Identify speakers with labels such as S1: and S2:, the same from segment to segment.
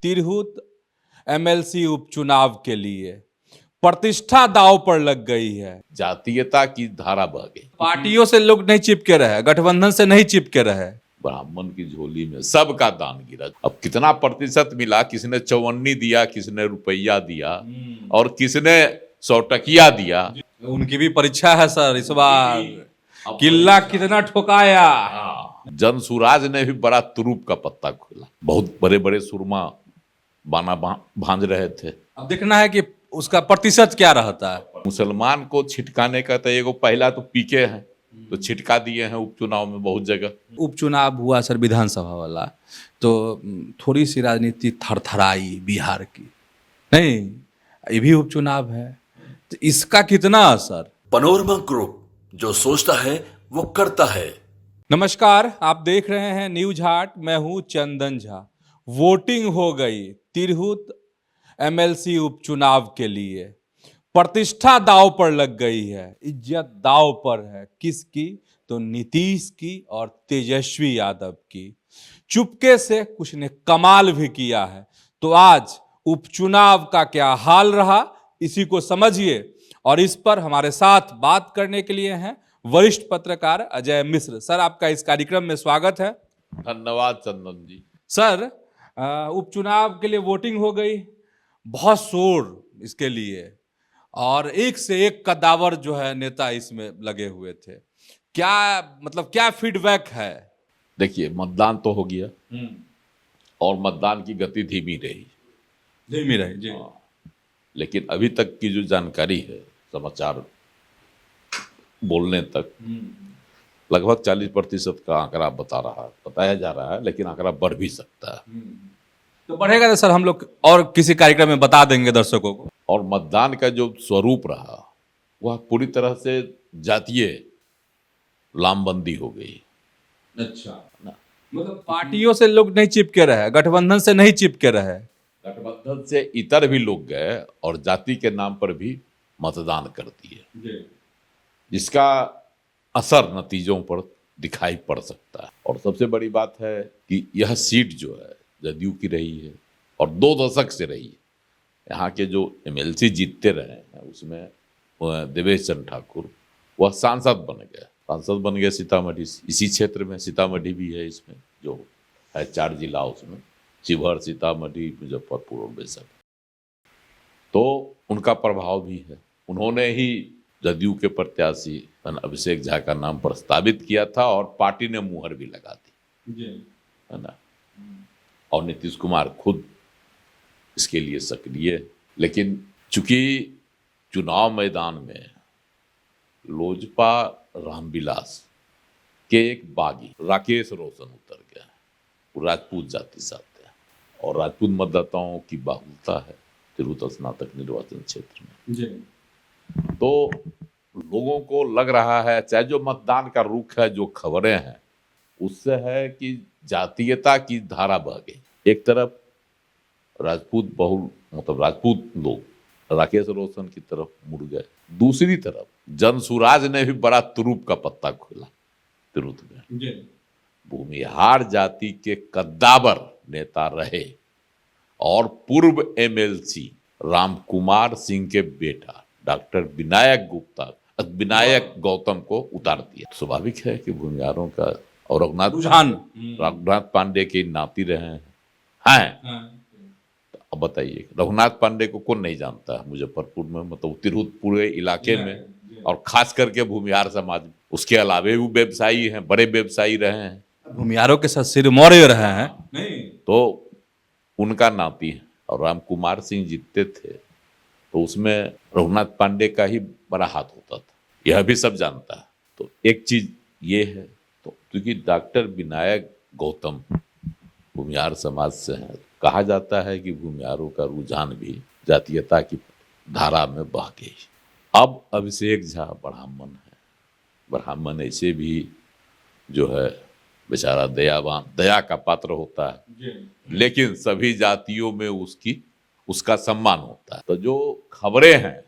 S1: Tirhut MLC उपचुनाव के लिए प्रतिष्ठा दांव पर लग गई है।
S2: जातीयता की धारा बह गई।
S1: पार्टियों से लोग नहीं चिपके रहे, गठबंधन से नहीं चिपके रहे।
S2: ब्राह्मण की झोली में सबका दान गिरा। अब कितना प्रतिशत मिला, किसने 54 दिया, किसने रुपया दिया और किसने 100 टकिया दिया।
S1: उनकी भी परीक्षा है सर इस बार, किला कितना ठोकाया।
S2: जनसुराज ने भी बड़ा तुरूप का पत्ता खोला। बहुत बड़े बड़े सुरमा बाना भांज रहे थे।
S1: अब देखना है कि उसका प्रतिशत क्या रहता है।
S2: मुसलमान को छिटकाने का तो एगो पहला तो पीके है, तो छिटका दिए हैं उपचुनाव में बहुत जगह।
S1: उपचुनाव हुआ सर विधानसभा वाला, तो थोड़ी सी राजनीति थरथराई बिहार की। नहीं, ये भी उपचुनाव है, तो इसका कितना असर।
S3: पनोरमा ग्रुप, जो सोचता है वो करता है।
S1: नमस्कार, आप देख रहे हैं न्यूज हाट। मैं हूं चंदन झा। वोटिंग हो गई तिरहुत एमएलसी उपचुनाव के लिए। प्रतिष्ठा दांव पर लग गई है, इज्जत दांव पर है। किसकी? तो नीतीश की और तेजस्वी यादव की। चुपके से कुछ ने कमाल भी किया है। तो आज उपचुनाव का क्या हाल रहा, इसी को समझिए। और इस पर हमारे साथ बात करने के लिए हैं वरिष्ठ पत्रकार अजय मिश्र। सर, आपका इस कार्यक्रम में स्वागत है।
S2: धन्यवाद चंदन जी।
S1: सर, उपचुनाव के लिए वोटिंग हो गई, बहुत शोर इसके लिए, और एक से एक कद्दावर जो है नेता इसमें लगे हुए थे। क्या मतलब, क्या फीडबैक है?
S2: देखिए, मतदान तो हो गया और मतदान की गति धीमी रही
S1: जी।
S2: लेकिन अभी तक की जो जानकारी है, समाचार बोलने तक लगभग 40% का आंकड़ा बताया जा रहा है, लेकिन आंकड़ा बढ़ भी सकता है।
S1: तो बढ़ेगा तो सर हम लोग और किसी कार्यक्रम में बता देंगे दर्शकों को।
S2: और मतदान का जो स्वरूप रहा वह पूरी तरह से जातीय लामबंदी हो गई।
S1: अच्छा, मतलब पार्टियों से लोग नहीं चिपके रहे, गठबंधन से नहीं चिपके रहे।
S2: गठबंधन से इतर भी लोग गए और जाति के नाम पर भी मतदान कर दिए, जिसका असर नतीजों पर दिखाई पड़ सकता है। और सबसे बड़ी बात है कि यह सीट जो है जदयू की रही है और 2 दशक से रही है। यहाँ के जो एमएलसी जीतते रहे हैं उसमें देवेश चंद्र ठाकुर वह सांसद बन गए सीतामढ़ी। इसी क्षेत्र में सीतामढ़ी भी है, इसमें जो है 4 जिला, उसमें शिवहर, सीतामढ़ी, मुजफ्फरपुर और बेसर। तो उनका प्रभाव भी है। उन्होंने ही जदयू के प्रत्याशी अभिषेक झा का नाम प्रस्तावित किया था और पार्टी ने मुहर भी लगा दी, है ना। और नीतीश कुमार खुद इसके लिए सक्रिय। लेकिन चूंकि चुनाव मैदान में लोजपा रामविलास के एक बागी राकेश रोशन उतर गया है। वो राजपूत जाति से आते हैं और राजपूत मतदाताओं की बाहुलता है तिरहुत स्नातक निर्वाचन क्षेत्र में। तो लोगों को लग रहा है, चाहे जो मतदान का रुख है, जो खबरें हैं, उससे है कि जातीयता की धारा बह गई। एक तरफ राजपूत बहुल, मतलब राजपूत लोग राकेश रोशन की तरफ मुड़ गए। दूसरी तरफ जनसुराज ने भी बड़ा तुरूप का पत्ता खोला तिरहुत में। भूमिहार जाति के कद्दावर नेता रहे और पूर्व एमएलसी राम कुमार सिंह के बेटा डॉक्टर विनायक गौतम को उतार दिया। स्वाभाविक है कि भूमिहारों का, और रघुनाथ पांडे के नाती रहे हैं। तो अब बताइए, रघुनाथ पांडे को कौन नहीं जानता है मुजफ्फरपुर में, मतलब तिरहुत पूरे इलाके में, और खास करके भूमिहार समाज में। उसके अलावे भी व्यवसायी हैं, बड़े व्यवसायी रहे हैं,
S1: भूमिहारों के साथ सिरमौरे रहे हैं। नहीं
S2: तो उनका नाती है। और राम कुमार सिंह जीतते थे तो उसमें रघुनाथ पांडे का ही बड़ा हाथ होता था, यह भी सब जानता है। तो एक चीज ये है, तो क्योंकि डॉक्टर विनायक गौतम भूमिहार समाज से हैं, कहा जाता है कि भूमिहारों का रुझान भी जातीयता की धारा में बह गई। अब अभिषेक झा ब्राह्मण है, ब्राह्मण ऐसे भी जो है बेचारा दया का पात्र होता है, लेकिन सभी जातियों में उसका सम्मान होता है। तो जो खबरें हैं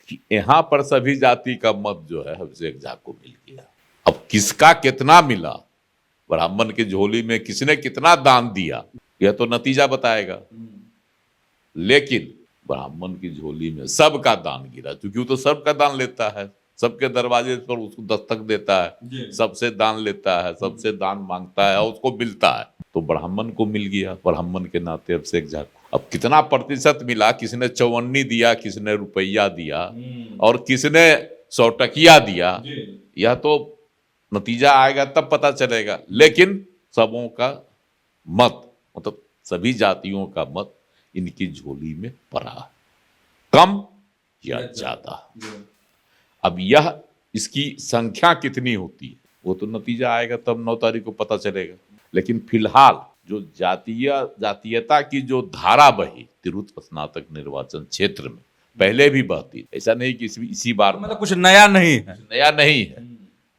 S2: कि यहाँ पर सभी जाति का मत जो है अभिषेक झा को मिल गया। अब किसका कितना मिला, ब्राह्मण की झोली में किसने कितना दान दिया, यह तो नतीजा बताएगा। लेकिन ब्राह्मण की झोली में सबका दान गिरा, क्योंकि वो तो सबका दान लेता है, सबके दरवाजे पर उसको दस्तक देता है, सबसे दान लेता है, सबसे दान मांगता है और उसको मिलता है। तो ब्राह्मण को मिल गया, ब्राह्मण के नाते अभिषेक झा को। अब कितना प्रतिशत मिला, किसने 54 दिया, किसने रुपया दिया और किसने 100 टकिया दिया, यह तो नतीजा आएगा तब पता चलेगा। लेकिन सबों का मत, मतलब सभी जातियों का मत इनकी झोली में पड़ा, कम या ज्यादा। अब यह इसकी संख्या कितनी होती है वो तो नतीजा आएगा तब 9 तारीख को पता चलेगा। लेकिन फिलहाल जो जातीयता की जो धारा बही तिरहुत स्नातक निर्वाचन क्षेत्र में, पहले भी बहती, ऐसा नहीं कि इसी बार,
S1: मतलब कुछ नया नहीं है,
S2: नया नहीं है,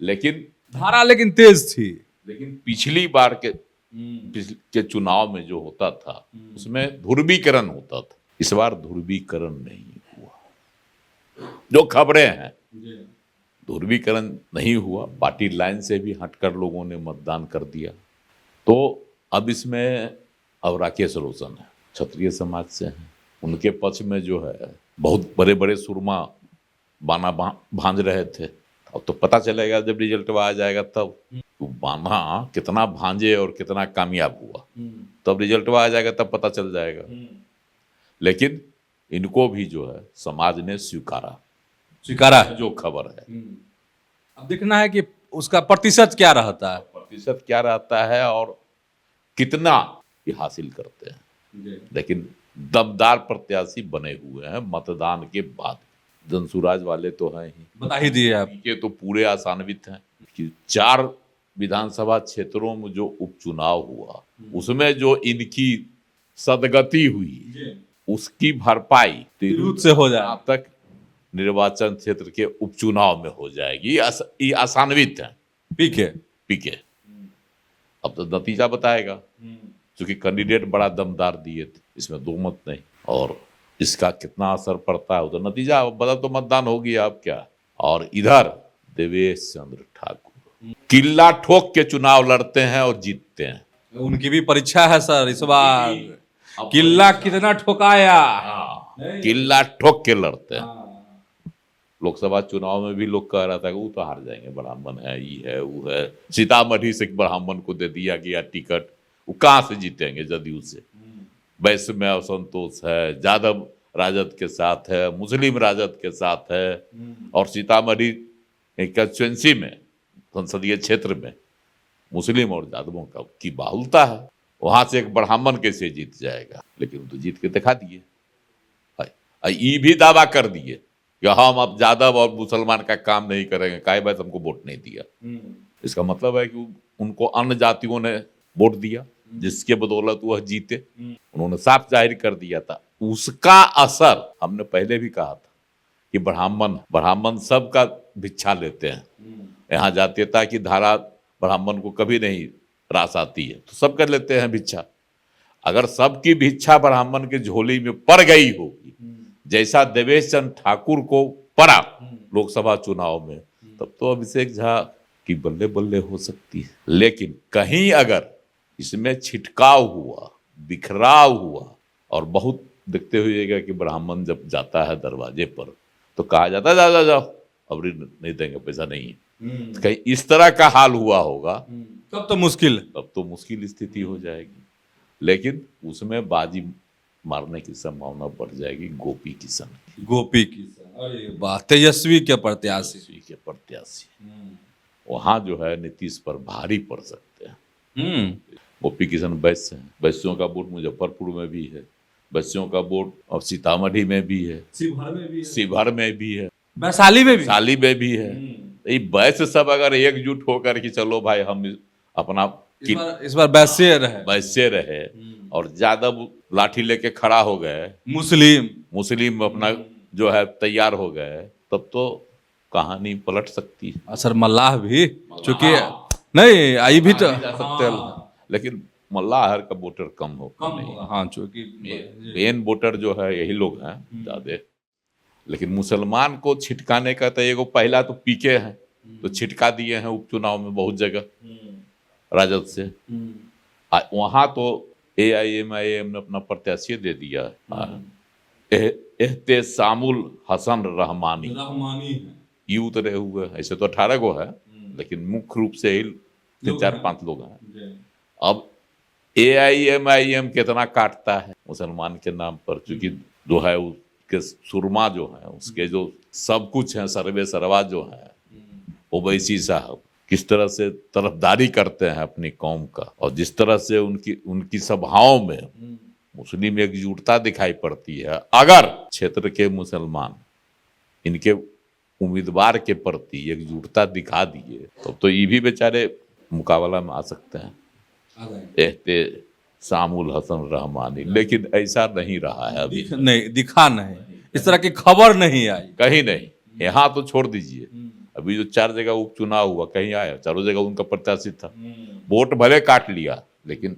S2: लेकिन
S1: धारा लेकिन तेज थी।
S2: लेकिन पिछली बार के चुनाव में जो होता था उसमें ध्रुवीकरण होता था, इस बार ध्रुवीकरण नहीं हुआ। जो खबरें हैं, ध्रुवीकरण नहीं हुआ, पार्टी लाइन से भी हटकर लोगों ने मतदान कर दिया। तो अब इसमें अब राकेश रोशन है, क्षत्रिय समाज से हैं, उनके पक्ष में जो है बहुत बड़े बड़े सुरमा बाना भांज रहे थे। अब तो पता चलेगा जब रिजल्ट आ जाएगा तब, तो बाना कितना भांजे और कितना कामयाब हुआ, तब रिजल्ट आ जाएगा तब पता चल जाएगा। लेकिन इनको भी जो है समाज ने स्वीकारा जो खबर है।
S1: अब देखना है कि उसका प्रतिशत क्या रहता है,
S2: प्रतिशत क्या रहता है और कितना ये हासिल करते हैं। लेकिन दमदार प्रत्याशी बने हुए हैं मतदान के बाद। जनसुराज वाले तो हैं ही,
S1: बता ही दिए आप,
S2: के तो पूरे आसान्वित हैं कि 4 विधानसभा क्षेत्रों में जो उपचुनाव हुआ उसमें जो इनकी सदगति हुई उसकी भरपाई
S1: तिरहुत से हो जाए,
S2: तक निर्वाचन क्षेत्र के उपचुनाव में हो जाएगी। ये आसान्वित है पीके। अब तो नतीजा बताएगा, क्योंकि कैंडिडेट बड़ा दमदार दिए थे, इसमें दो मत नहीं। और इसका कितना असर पड़ता है तो नतीजा बदल, तो मतदान होगी अब क्या। और इधर देवेश चंद्र ठाकुर किल्ला ठोक के चुनाव लड़ते हैं और जीतते हैं।
S1: उनकी भी परीक्षा है सर इस बार, किल्ला कितना ठोकाया,
S2: किल्ला ठोक के लड़ते हैं। लोकसभा चुनाव में भी लोग कह रहा था कि वो तो हार जाएंगे, ब्राह्मण है, ये है, वो है। सीतामढ़ी से ब्राह्मण को दे दिया गया टिकट, वो कहाँ से जीतेंगे जदयू से। वैश्य में असंतोष है, यादव राजद के साथ है, मुस्लिम राजद के साथ है, और सीतामढ़ी कंस्टिट्यूएंसी में, संसदीय क्षेत्र में मुस्लिम और यादवों की बाहुलता है। वहां से एक ब्राह्मण कैसे जीत जाएगा। लेकिन वो तो जीत के दिखा दिए, ये भी दावा कर दिए कि हम अब यादव और मुसलमान का काम नहीं करेंगे, काहे बस हमको वोट नहीं दिया। इसका मतलब है कि उनको अन्य जातियों ने वोट दिया, जिसके बदौलत वह जीते। उन्होंने साफ जाहिर कर दिया था। उसका असर हमने पहले भी कहा था कि ब्राह्मण सबका भिक्षा लेते हैं। यहाँ जातीयता की धारा ब्राह्मण को कभी नहीं रास आती है, तो सब कर लेते हैं भिक्षा। अगर सबकी भिक्षा ब्राह्मण की झोली में पड़ गई होगी, जैसा देवेश चंद्र ठाकुर को पड़ा लोकसभा चुनाव में, तब तो अभिषेक झा की बल्ले बल्ले हो सकती है। लेकिन कहीं अगर इसमें छिटकाव हुआ, बिखराव हुआ, और बहुत देखते हुएगा कि ब्राह्मण जब जाता है दरवाजे पर तो कहा जाता है जा जाओ, अब नहीं देंगे, पैसा नहीं है। तो कहीं इस तरह का हाल हुआ होगा
S1: तब तो मुश्किल
S2: स्थिति हो जाएगी। लेकिन उसमें बाजी मारने की संभावना बढ़ जाएगी गोपी किशन की।
S1: अरे वाह, तेजस्वी के प्रत्याशी
S2: वहां जो है नीतीश पर भारी पड़ सकते हैं। गोपी किशन वैश्य हैं, वैश्यों का वोट मुजफ्फरपुर में भी है, वैश्यों का वोट और सीतामढ़ी में भी है, शिवहर में भी है,
S1: वैशाली में भी
S2: है। ये वैश्य सब अगर एकजुट होकर कि चलो भाई हम अपना
S1: इस बार वैश्य
S2: रहे और यादव लाठी लेके खड़ा हो गए, मुस्लिम अपना जो है तैयार हो गए, तब तो कहानी पलट सकती है।
S1: सर मल्लाह भी, चूंकि नहीं आई भी तो
S2: सकते हैं, लेकिन मल्लाहर का वोटर कम होगा।
S1: हाँ, चूंकि
S2: मेन वोटर जो है यही लोग हैं ज्यादा। लेकिन मुसलमान को छिटकाने का तो एगो पहला तो पीके है, तो छिटका दिए हैं उपचुनाव में बहुत जगह राजद से। वहां तो AIMIM ने अपना प्रत्याशी दे दिया एहतेसामुल हसन रहमानी, ये उतरे हुए। ऐसे तो 18 गो है, लेकिन मुख्य रूप से 4-5 लोग हैं। अब AIMIM कितना काटता है मुसलमान के नाम पर, क्योंकि जो है उसके सुरमा जो है, उसके जो सब कुछ है, सर्वे सर्वा जो है, ओवैसी साहब किस तरह से तरफदारी करते हैं अपनी कौम का, और जिस तरह से उनकी सभाओं में मुस्लिम एकजुटता दिखाई पड़ती है। अगर क्षेत्र के मुसलमान इनके उम्मीदवार के प्रति एकजुटता दिखा दिए तो ये भी बेचारे मुकाबला में आ सकते हैं एहतेसामुल हसन रहमानी। लेकिन ऐसा नहीं रहा है अभी,
S1: नहीं दिखा, नहीं इस तरह की खबर नहीं आई
S2: कहीं नहीं। यहाँ तो छोड़ दीजिए, अभी जो 4 जगह उपचुनाव हुआ, कहीं आया? चारों जगह उनका प्रत्याशी था, वोट भले काट लिया लेकिन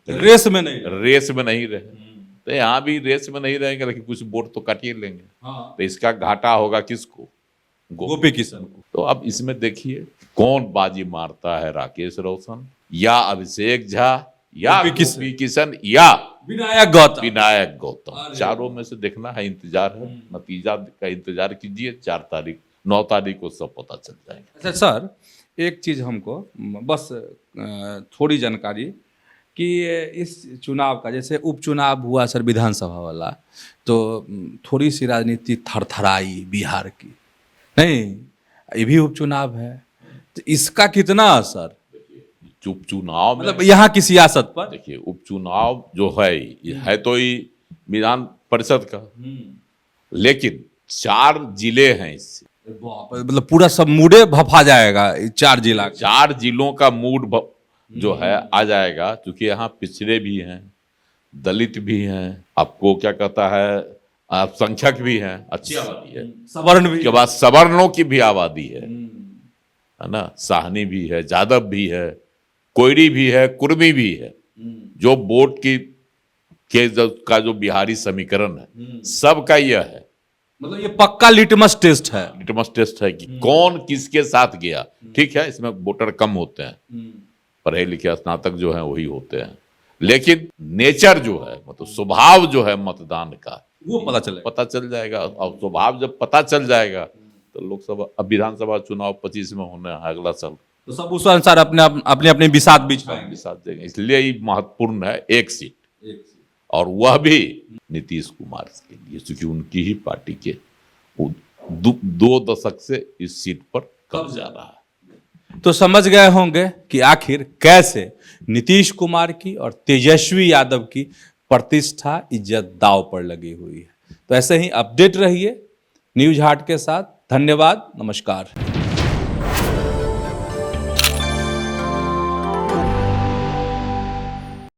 S1: रेस में नहीं
S2: रहे। तो यहाँ भी रेस में नहीं रहेंगे, लेकिन कुछ वोट तो काट ही लेंगे। तो इसका घाटा होगा किसको?
S1: गोपी किशन को।
S2: तो अब इसमें देखिए कौन बाजी मारता है, राकेश रोशन या अभिषेक झा या गोपी किशन या विनायक गौतम। चारों में से देखना है, इंतजार है, नतीजा का इंतजार कीजिए। 9 तारीख को सब पता चल जाएगा।
S1: अच्छा सर, एक चीज हमको बस थोड़ी जानकारी कि इस चुनाव का, जैसे उपचुनाव हुआ सर विधानसभा वाला, तो थोड़ी सी राजनीति थरथराई बिहार की, नहीं ये भी उपचुनाव है, तो इसका कितना असर
S2: उपचुनाव
S1: मतलब यहाँ की सियासत पर?
S2: देखिए, उपचुनाव जो है तो ये विधान परिषद का, लेकिन 4 जिले हैं इससे,
S1: मतलब पूरा सब मूडे भफा जाएगा। 4 जिला,
S2: 4 जिलों का मूड जो है आ जाएगा, क्योंकि यहाँ पिछड़े भी हैं, दलित भी हैं, आपको क्या कहता है, अल्पसंख्यक भी हैं, अच्छी आबादी है,
S1: सवर्ण भी,
S2: के बाद सवर्णों की भी आबादी है ना, साहनी भी है, जादव भी है, कोयरी भी है, कुर्मी भी है। जो वोट का जो बिहारी समीकरण है, सबका यह है,
S1: मतलब ये पक्का लिटमस टेस्ट है
S2: कि कौन किसके साथ गया। ठीक है, इसमें वोटर कम होते हैं, पढ़े लिखे स्नातक जो हैं वही होते हैं, लेकिन नेचर जो है, मतलब स्वभाव जो है मतदान का,
S1: वो पता चल
S2: जाएगा। और स्वभाव जब पता चल जाएगा तो लोकसभा, अब विधानसभा चुनाव 25 में होने हैं अगला साल,
S1: तो सब उस अनुसार अपने बिसात बीच
S2: देंगे। इसलिए ये महत्वपूर्ण है, एक सीट, और वह भी नीतीश कुमार के लिए, क्योंकि उनकी ही पार्टी के 2 दशक से इस सीट पर कब्जा रहा है।
S1: तो समझ गए होंगे कि आखिर कैसे नीतीश कुमार की और तेजस्वी यादव की प्रतिष्ठा, इज्जत दांव पर लगी हुई है। तो ऐसे ही अपडेट रहिए न्यूज हाट के साथ। धन्यवाद, नमस्कार।